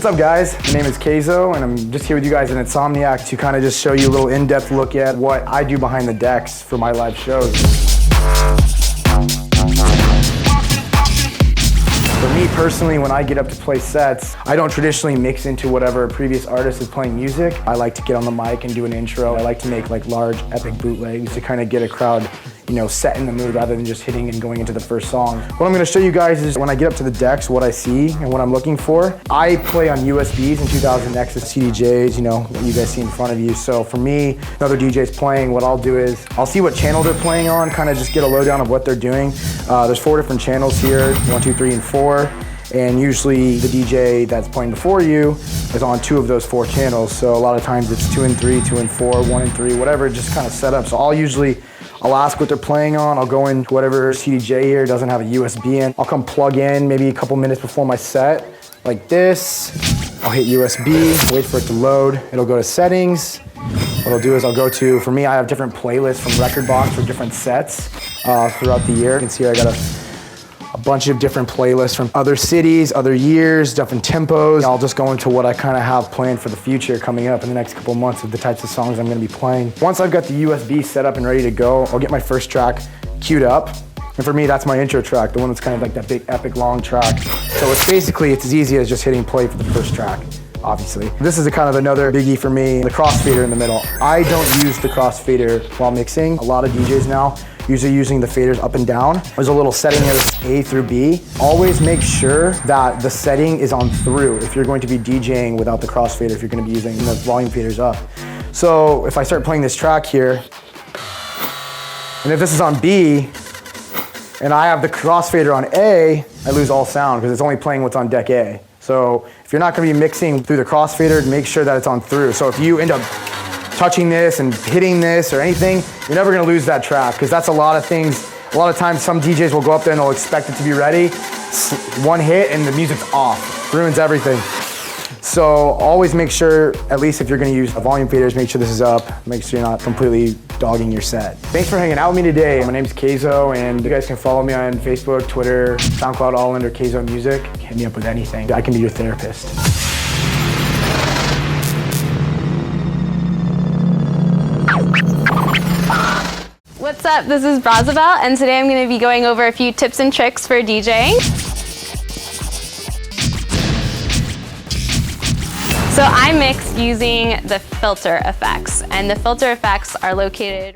What's up guys? My name is Kayzo and I'm just here with you guys in Insomniac to kind of just show you a little in-depth look at what I do behind the decks for my live shows. For me personally, when I get up to play sets, I don't traditionally mix into whatever a previous artist is playing music. I like to get on the mic and do an intro. I like to make like large epic bootlegs to kind of get a crowd, you know, set in the mood rather than just hitting and going into the first song. What I'm gonna show you guys is when I get up to the decks, what I see and what I'm looking for. I play on USBs and 2000Xs, CDJs, you know, what you guys see in front of you. So for me, another DJ's playing, what I'll do is, I'll see what channel they're playing on, kind of just get a lowdown of what they're doing. There's 4 different channels here, 1, 2, 3, and 4. And usually the DJ that's playing before you is on 2 of those 4 channels. So a lot of times it's 2 and 3, 2 and 4, 1 and 3, whatever, just kind of set up. So I'll ask what they're playing on. I'll go into whatever CDJ here doesn't have a USB in. I'll come plug in maybe a couple minutes before my set, like this. I'll hit USB, wait for it to load. It'll go to settings. What I'll do is I'll go to, for me, I have different playlists from Rekordbox for different sets throughout the year. You can see here I got a bunch of different playlists from other cities, other years, different tempos. I'll just go into what I kind of have planned for the future coming up in the next couple months of the types of songs I'm gonna be playing. Once I've got the USB set up and ready to go, I'll get my first track queued up. And for me, that's my intro track, the one that's kind of like that big epic long track. So it's as easy as just hitting play for the first track, obviously. This is a kind of another biggie for me, the crossfader in the middle. I don't use the crossfader while mixing. A lot of DJs now usually using the faders up and down. There's a little setting here that's A through B. Always make sure that the setting is on through if you're going to be DJing without the crossfader, if you're gonna be using the volume faders up. So if I start playing this track here, and if this is on B, and I have the crossfader on A, I lose all sound because it's only playing what's on deck A. So if you're not gonna be mixing through the crossfader, make sure that it's on through. So if you end up touching this and hitting this or anything, you're never gonna lose that track because that's a lot of things. A lot of times some DJs will go up there and they'll expect it to be ready. One hit and the music's off, ruins everything. So always make sure, at least if you're gonna use volume faders, make sure this is up. Make sure you're not completely dogging your set. Thanks for hanging out with me today. My name's Kayzo and you guys can follow me on Facebook, Twitter, SoundCloud, all under Kayzo Music. Hit me up with anything. I can be your therapist. What's up, this is Brazabelle, and today I'm going to be going over a few tips and tricks for DJing. So I mix using the filter effects, and the filter effects are located